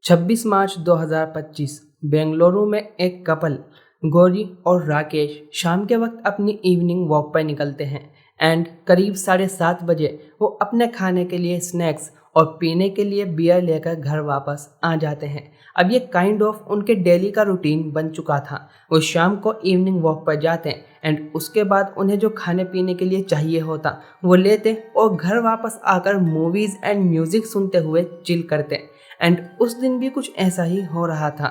26 मार्च 2025 बेंगलुरु में एक कपल गौरी और राकेश शाम के वक्त अपनी इवनिंग वॉक पर निकलते हैं एंड करीब 7:30 बजे वो अपने खाने के लिए स्नैक्स और पीने के लिए बियर लेकर घर वापस आ जाते हैं। अब ये काइंड ऑफ उनके डेली का रूटीन बन चुका था। वो शाम को इवनिंग वॉक पर जाते हैं एंड उसके बाद उन्हें जो खाने पीने के लिए चाहिए होता वो लेते और घर वापस आकर मूवीज़ एंड म्यूज़िक सुनते हुए चिल करते। एंड उस दिन भी कुछ ऐसा ही हो रहा था।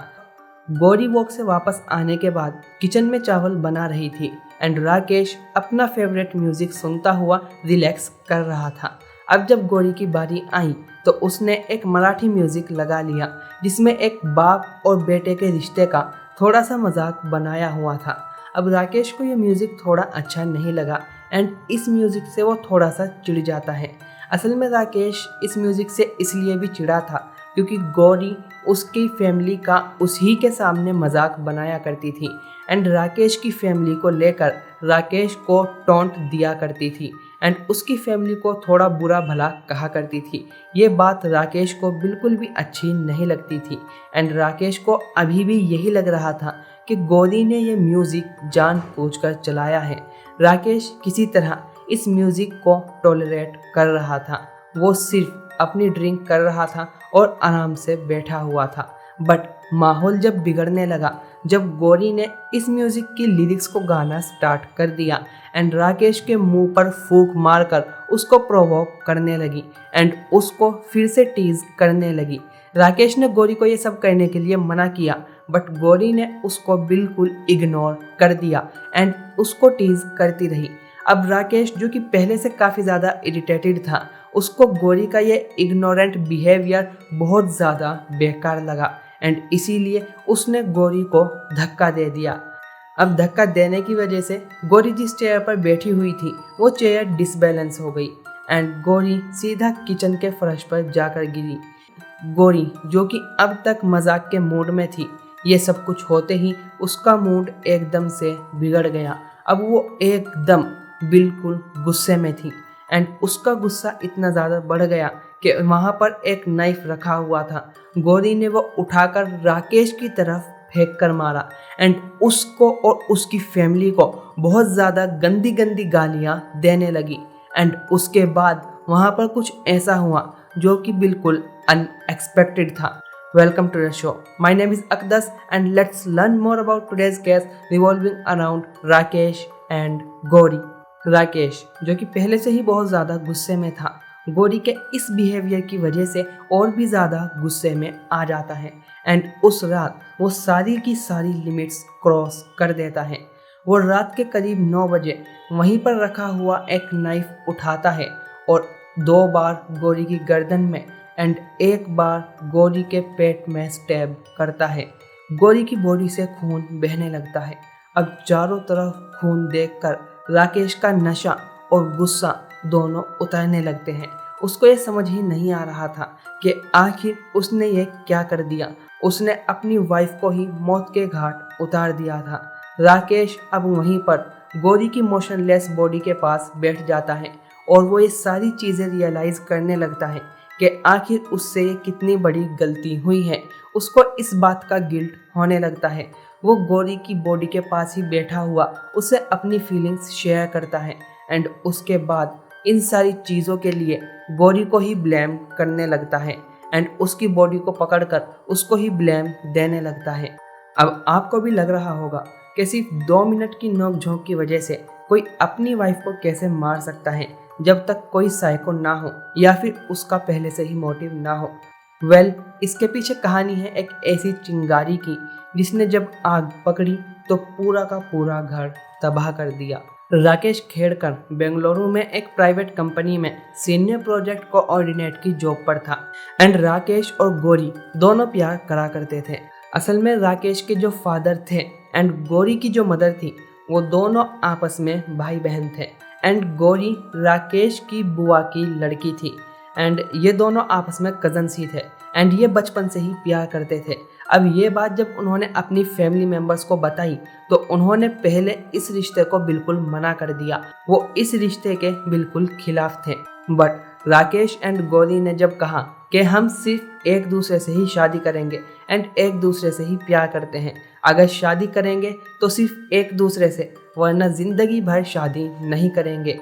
गौरी वॉक से वापस आने के बाद किचन में चावल बना रही थी एंड राकेश अपना फेवरेट म्यूजिक सुनता हुआ रिलैक्स कर रहा था। अब जब गौरी की बारी आई तो उसने एक मराठी म्यूजिक लगा लिया जिसमें एक बाप और बेटे के रिश्ते का थोड़ा सा मजाक बनाया हुआ था। अब राकेश को यह म्यूजिक थोड़ा अच्छा नहीं लगा एंड इस म्यूजिक से वो थोड़ा सा चिढ़ जाता है। असल में राकेश इस म्यूजिक से इसलिए भी चिढ़ा था क्योंकि गौरी उसकी फैमिली का उसी के सामने मजाक बनाया करती थी एंड राकेश की फैमिली को लेकर राकेश को टॉन्ट दिया करती थी एंड उसकी फैमिली को थोड़ा बुरा भला कहा करती थी। ये बात राकेश को बिल्कुल भी अच्छी नहीं लगती थी एंड राकेश को अभी भी यही लग रहा था कि गौरी ने ये म्यूज़िक जानबूझकर चलाया है। राकेश किसी तरह इस म्यूज़िक को टॉलरेट कर रहा था। वो सिर्फ अपनी ड्रिंक कर रहा था और आराम से बैठा हुआ था। बट माहौल जब बिगड़ने लगा जब गौरी ने इस म्यूज़िक की लिरिक्स को गाना स्टार्ट कर दिया एंड राकेश के मुंह पर फूंक मारकर उसको प्रोवोक करने लगी एंड उसको फिर से टीज करने लगी। राकेश ने गौरी को ये सब करने के लिए मना किया बट गौरी ने उसको बिल्कुल इग्नोर कर दिया एंड उसको टीज करती रही। अब राकेश जो कि पहले से काफ़ी ज़्यादा इरिटेटेड था उसको गौरी का ये इग्नोरेंट बिहेवियर बहुत ज़्यादा बेकार लगा एंड इसीलिए उसने गौरी को धक्का दे दिया। अब धक्का देने की वजह से गौरी जिस चेयर पर बैठी हुई थी वो चेयर डिसबैलेंस हो गई एंड गौरी सीधा किचन के फर्श पर जाकर गिरी। गौरी जो कि अब तक मजाक के मूड में थी, ये सब कुछ होते ही उसका मूड एकदम से बिगड़ गया। अब वो एकदम बिल्कुल गुस्से में थी एंड उसका गुस्सा इतना ज़्यादा बढ़ गया कि वहाँ पर एक नाइफ रखा हुआ था। गौरी ने वो उठाकर राकेश की तरफ फेंक कर मारा एंड उसको और उसकी फैमिली को बहुत ज़्यादा गंदी गंदी गालियाँ देने लगी एंड उसके बाद वहाँ पर कुछ ऐसा हुआ जो कि बिल्कुल अनएक्सपेक्टेड था। Welcome to the show. My name is Akdas and let's learn more about today's case revolving around Rakesh and Gauri. Rakesh जो कि पहले से ही बहुत ज़्यादा गुस्से में था, गौरी के इस बिहेवियर की वजह से और भी ज़्यादा गुस्से में आ जाता है एंड उस रात वो सारी की सारी लिमिट्स क्रॉस कर देता है। वो रात के करीब 9 बजे वहीं पर रखा हुआ एक नाइफ उठाता है और 2 बार गौरी की गर्दन में एंड 1 बार गौरी के पेट में स्टैब करता है। गौरी की बॉडी से खून बहने लगता है। अब चारों तरफ खून देखकर राकेश का नशा और गुस्सा दोनों उतरने लगते हैं। उसको ये समझ ही नहीं आ रहा था कि आखिर उसने ये क्या कर दिया। उसने अपनी वाइफ को ही मौत के घाट उतार दिया था। राकेश अब वहीं पर गौरी की मोशनलेस बॉडी के पास बैठ जाता है और वो ये सारी चीज़ें रियलाइज़ करने लगता है कि आखिर उससे ये कितनी बड़ी गलती हुई है। उसको इस बात का गिल्ट होने लगता है। वो गौरी की बॉडी के पास ही बैठा हुआ उसे अपनी फीलिंग्स शेयर करता है एंड उसके बाद इन सारी चीज़ों के लिए गौरी को ही ब्लेम करने लगता है एंड उसकी बॉडी को पकड़कर उसको ही ब्लेम देने लगता है। अब आपको भी लग रहा होगा कि सिर्फ 2 मिनट की नोक-झोंक की वजह से कोई अपनी वाइफ को कैसे मार सकता है जब तक कोई साइको ना हो या फिर उसका पहले से ही मोटिव ना हो। इसके पीछे कहानी है एक ऐसी चिंगारी की जिसने जब आग पकड़ी तो पूरा का पूरा घर तबाह कर दिया। राकेश खेड़कर बेंगलुरु में एक प्राइवेट कंपनी में सीनियर प्रोजेक्ट कोऑर्डिनेट की जॉब पर था एंड राकेश और गौरी दोनों प्यार करा करते थे। असल में राकेश के जो फादर थे एंड गौरी की जो मदर थी वो दोनों आपस में भाई बहन थे एंड गौरी राकेश की बुआ की लड़की थी एंड ये दोनों आपस में कजन्स ही थे एंड ये बचपन से ही प्यार करते थे। अब ये बात जब उन्होंने अपनी फैमिली मेम्बर्स को बताई तो उन्होंने पहले इस रिश्ते को बिल्कुल मना कर दिया। वो इस रिश्ते के बिल्कुल खिलाफ थे बट राकेश एंड गौरी ने जब कहा कि हम सिर्फ एक दूसरे से ही शादी करेंगे एंड एक दूसरे से ही प्यार करते हैं। अगर शादी करेंगे तो सिर्फ एक दूसरे से, वरना ज़िंदगी भर शादी नहीं करेंगे।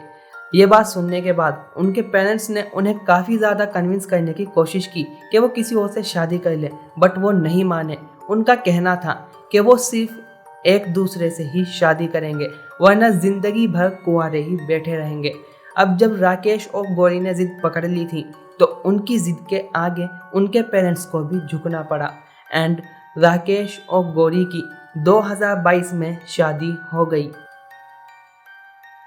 ये बात सुनने के बाद उनके पेरेंट्स ने उन्हें काफ़ी ज़्यादा कन्विंस करने की कोशिश की कि वो किसी और से शादी कर ले, बट वो नहीं माने। उनका कहना था कि वो सिर्फ एक दूसरे से ही शादी करेंगे, वरना ज़िंदगी भर कुंवारे ही बैठे रहेंगे। अब जब राकेश और गौरी ने जिद पकड़ ली थी तो उनकी जिद के आगे उनके पेरेंट्स को भी झुकना पड़ा एंड राकेश और गौरी की 2022 में शादी हो गई।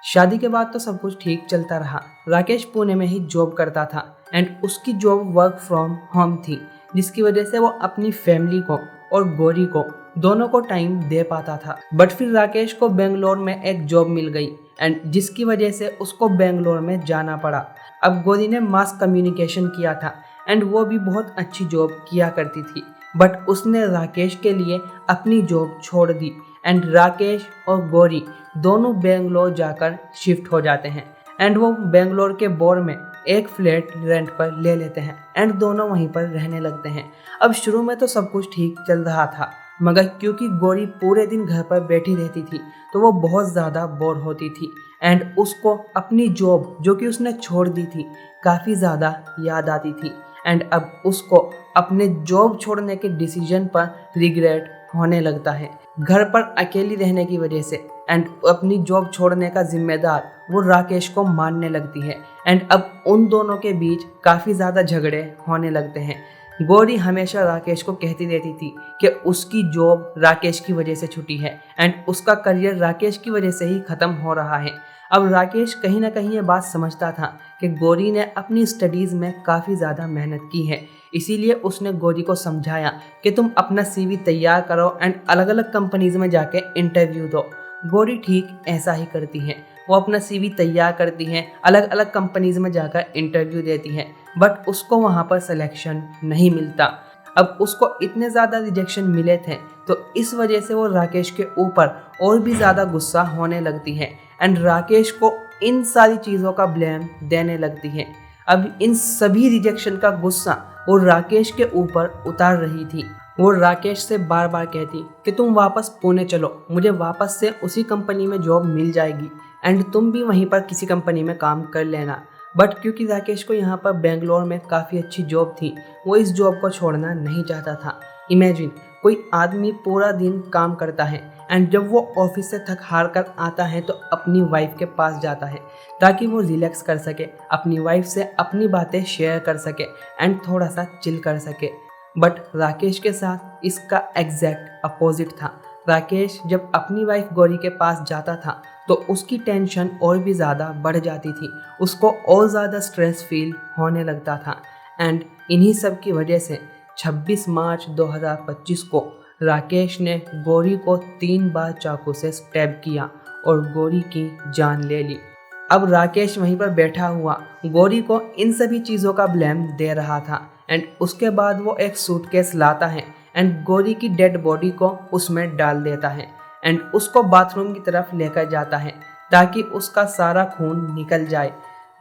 शादी के बाद तो सब कुछ ठीक चलता रहा। राकेश पुणे में ही जॉब करता था एंड उसकी जॉब वर्क फ्रॉम होम थी, जिसकी वजह से वो अपनी फैमिली को और गौरी को दोनों को टाइम दे पाता था। बट फिर राकेश को बेंगलोर में एक जॉब मिल गई एंड जिसकी वजह से उसको बेंगलोर में जाना पड़ा। अब गौरी ने मास कम्युनिकेशन किया था एंड वो भी बहुत अच्छी जॉब किया करती थी, बट उसने राकेश के लिए अपनी जॉब छोड़ दी एंड राकेश और गौरी दोनों बेंगलोर जाकर शिफ्ट हो जाते हैं एंड वो बेंगलोर के बोर में एक फ्लैट रेंट पर ले लेते हैं एंड दोनों वहीं पर रहने लगते हैं। अब शुरू में तो सब कुछ ठीक चल रहा था, मगर क्योंकि गौरी पूरे दिन घर पर बैठी रहती थी तो वो बहुत ज़्यादा बोर होती थी एंड उसको अपनी जॉब जो कि उसने छोड़ दी थी काफ़ी ज़्यादा याद आती थी एंड अब उसको अपने जॉब छोड़ने के डिसीजन पर रिग्रेट होने लगता है। घर पर अकेली रहने की वजह से एंड अपनी जॉब छोड़ने का जिम्मेदार वो राकेश को मानने लगती है एंड अब उन दोनों के बीच काफ़ी ज़्यादा झगड़े होने लगते हैं। गौरी हमेशा राकेश को कहती रहती थी कि उसकी जॉब राकेश की वजह से छूटी है एंड उसका करियर राकेश की वजह से ही ख़त्म हो रहा है। अब राकेश कहीं ना कहीं ये बात समझता था कि गौरी ने अपनी स्टडीज़ में काफ़ी ज़्यादा मेहनत की है, इसीलिए उसने गौरी को समझाया कि तुम अपना CV तैयार करो एंड अलग अलग कंपनीज़ में जाके इंटरव्यू दो। गौरी ठीक ऐसा ही करती है, वो अपना CV तैयार करती हैं, अलग अलग कंपनीज़ में जाकर इंटरव्यू देती हैं, बट उसको वहाँ पर सिलेक्शन नहीं मिलता। अब उसको इतने ज़्यादा रिजेक्शन मिले थे तो इस वजह से वो राकेश के ऊपर और भी ज़्यादा गुस्सा होने लगती है एंड राकेश को इन सारी चीज़ों का ब्लेम देने लगती है। अब इन सभी रिजेक्शन का गुस्सा वो राकेश के ऊपर उतार रही थी। वो राकेश से बार बार कहती कि तुम वापस पुणे चलो, मुझे वापस से उसी कंपनी में जॉब मिल जाएगी एंड तुम भी वहीं पर किसी कंपनी में काम कर लेना। बट क्योंकि राकेश को यहाँ पर बेंगलोर में काफ़ी अच्छी जॉब थी, वो इस जॉब को छोड़ना नहीं चाहता था। इमेजिन, कोई आदमी पूरा दिन काम करता है एंड जब वो ऑफिस से थक हार कर आता है तो अपनी वाइफ के पास जाता है ताकि वो रिलैक्स कर सके, अपनी वाइफ से अपनी बातें शेयर कर सके एंड थोड़ा सा चिल कर सके। बट राकेश के साथ इसका एग्जैक्ट अपोजिट था। राकेश जब अपनी वाइफ गौरी के पास जाता था तो उसकी टेंशन और भी ज़्यादा बढ़ जाती थी, उसको और ज़्यादा स्ट्रेस फील होने लगता था एंड इन्हीं सब की वजह से 26 मार्च 2025 को राकेश ने गौरी को 3 बार चाकू से स्टैब किया और गौरी की जान ले ली। अब राकेश वहीं पर बैठा हुआ गौरी को इन सभी चीज़ों का ब्लेम दे रहा था एंड उसके बाद वो एक सूटकेस लाता है एंड गौरी की डेड बॉडी को उसमें डाल देता है एंड उसको बाथरूम की तरफ लेकर जाता है ताकि उसका सारा खून निकल जाए।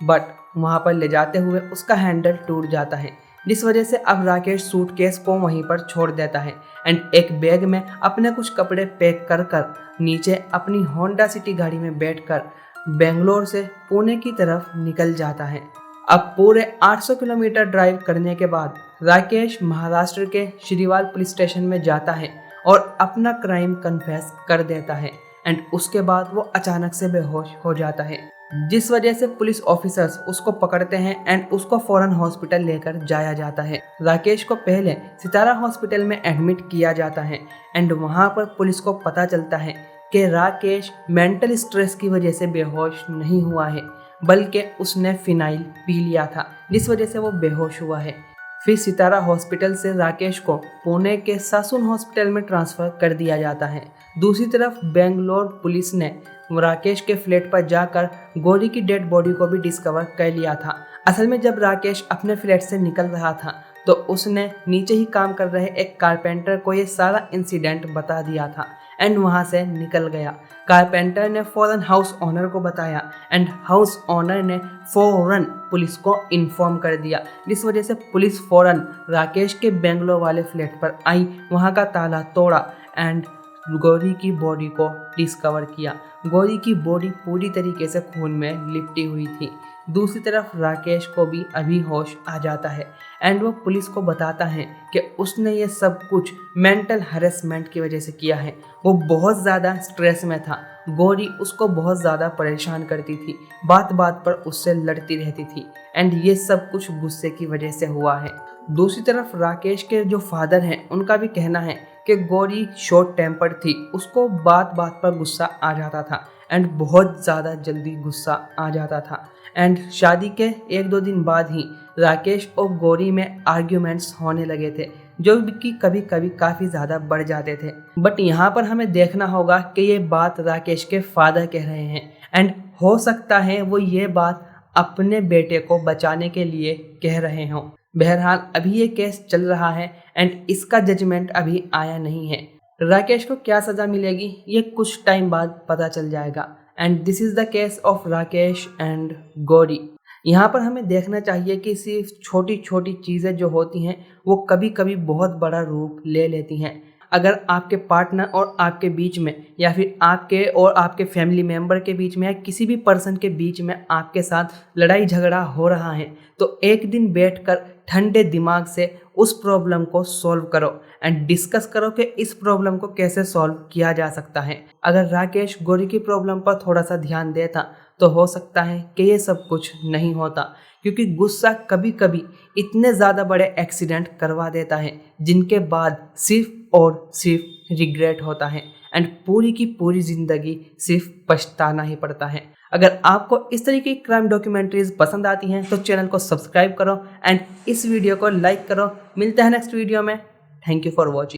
बट वहाँ पर ले जाते हुए उसका हैंडल टूट जाता है, जिस वजह से अब राकेश सूटकेस को वहीं पर छोड़ देता है एंड एक बैग में अपने कुछ कपड़े पैक कर कर नीचे अपनी होंडा सिटी गाड़ी में बैठकर बेंगलोर से पुणे की तरफ निकल जाता है। अब पूरे 800 किलोमीटर ड्राइव करने के बाद राकेश महाराष्ट्र के श्रीवाल पुलिस स्टेशन में जाता है और अपना क्राइम कन्फेस कर देता है एंड उसके बाद वो अचानक से बेहोश हो जाता है, जिस वजह से पुलिस ऑफिसर्स उसको पकड़ते हैं एंड उसको फौरन हॉस्पिटल लेकर जाया जाता है। राकेश को पहले सितारा हॉस्पिटल में एडमिट किया जाता है एंड वहाँ पर पुलिस को पता चलता है कि राकेश मेंटल स्ट्रेस की वजह से बेहोश नहीं हुआ है, बल्कि उसने फिनाइल पी लिया था, जिस वजह से वो बेहोश हुआ है। फिर सितारा हॉस्पिटल से राकेश को पुणे के सासुन हॉस्पिटल में ट्रांसफ़र कर दिया जाता है। दूसरी तरफ बेंगलोर पुलिस ने राकेश के फ्लैट पर जाकर गौरी की डेड बॉडी को भी डिस्कवर कर लिया था। असल में जब राकेश अपने फ्लैट से निकल रहा था तो उसने नीचे ही काम कर रहे एक कारपेंटर को ये सारा इंसिडेंट बता दिया था एंड वहाँ से निकल गया। कारपेंटर ने फ़ौरन हाउस ओनर को बताया एंड हाउस ओनर ने फ़ौरन पुलिस को इन्फॉर्म कर दिया, जिस वजह से पुलिस फ़ौरन राकेश के बेंगलोर वाले फ्लैट पर आई, वहाँ का ताला तोड़ा एंड गौरी की बॉडी को डिस्कवर किया। गौरी की बॉडी पूरी तरीके से खून में लिपटी हुई थी। दूसरी तरफ राकेश को भी अभी होश आ जाता है एंड वो पुलिस को बताता है कि उसने ये सब कुछ मेंटल हरेसमेंट की वजह से किया है। वो बहुत ज़्यादा स्ट्रेस में था। गौरी उसको बहुत ज़्यादा परेशान करती थी, बात बात पर उससे लड़ती रहती थी एंड ये सब कुछ गुस्से की वजह से हुआ है। दूसरी तरफ राकेश के जो फादर हैं उनका भी कहना है कि गौरी शॉर्ट टेम्पर्ड थी, उसको बात बात पर गुस्सा आ जाता था एंड बहुत ज़्यादा जल्दी गुस्सा आ जाता था एंड शादी के 1-2 दिन बाद ही राकेश और गौरी में आर्ग्यूमेंट्स होने लगे थे, जो कि कभी कभी काफ़ी ज़्यादा बढ़ जाते थे। बट यहाँ पर हमें देखना होगा कि ये बात राकेश के फादर कह रहे हैं एंड हो सकता है वो ये बात अपने बेटे को बचाने के लिए कह रहे हों। बहरहाल अभी ये केस चल रहा है एंड इसका जजमेंट अभी आया नहीं है। राकेश को क्या सज़ा मिलेगी ये कुछ टाइम बाद पता चल जाएगा and this is the case of Rakesh and Gauri. यहाँ पर हमें देखना चाहिए कि सिर्फ छोटी छोटी चीज़ें जो होती हैं वो कभी कभी बहुत बड़ा रूप ले लेती हैं। अगर आपके पार्टनर और आपके बीच में या फिर आपके और आपके फैमिली मेम्बर के बीच में या किसी भी पर्सन के बीच में आपके साथ लड़ाई झगड़ा हो रहा है तो एक दिन बैठकर ठंडे दिमाग से उस प्रॉब्लम को सॉल्व करो एंड डिस्कस करो कि इस प्रॉब्लम को कैसे सॉल्व किया जा सकता है। अगर राकेश गौरी की प्रॉब्लम पर थोड़ा सा ध्यान देता तो हो सकता है कि ये सब कुछ नहीं होता, क्योंकि गुस्सा कभी कभी इतने ज़्यादा बड़े एक्सीडेंट करवा देता है जिनके बाद सिर्फ और सिर्फ रिग्रेट होता है एंड पूरी की पूरी ज़िंदगी सिर्फ पछताना ही पड़ता है। अगर आपको इस तरीके की क्राइम डॉक्यूमेंट्रीज पसंद आती हैं तो चैनल को सब्सक्राइब करो एंड इस वीडियो को लाइक करो। मिलते हैं नेक्स्ट वीडियो में। Thank you for watching.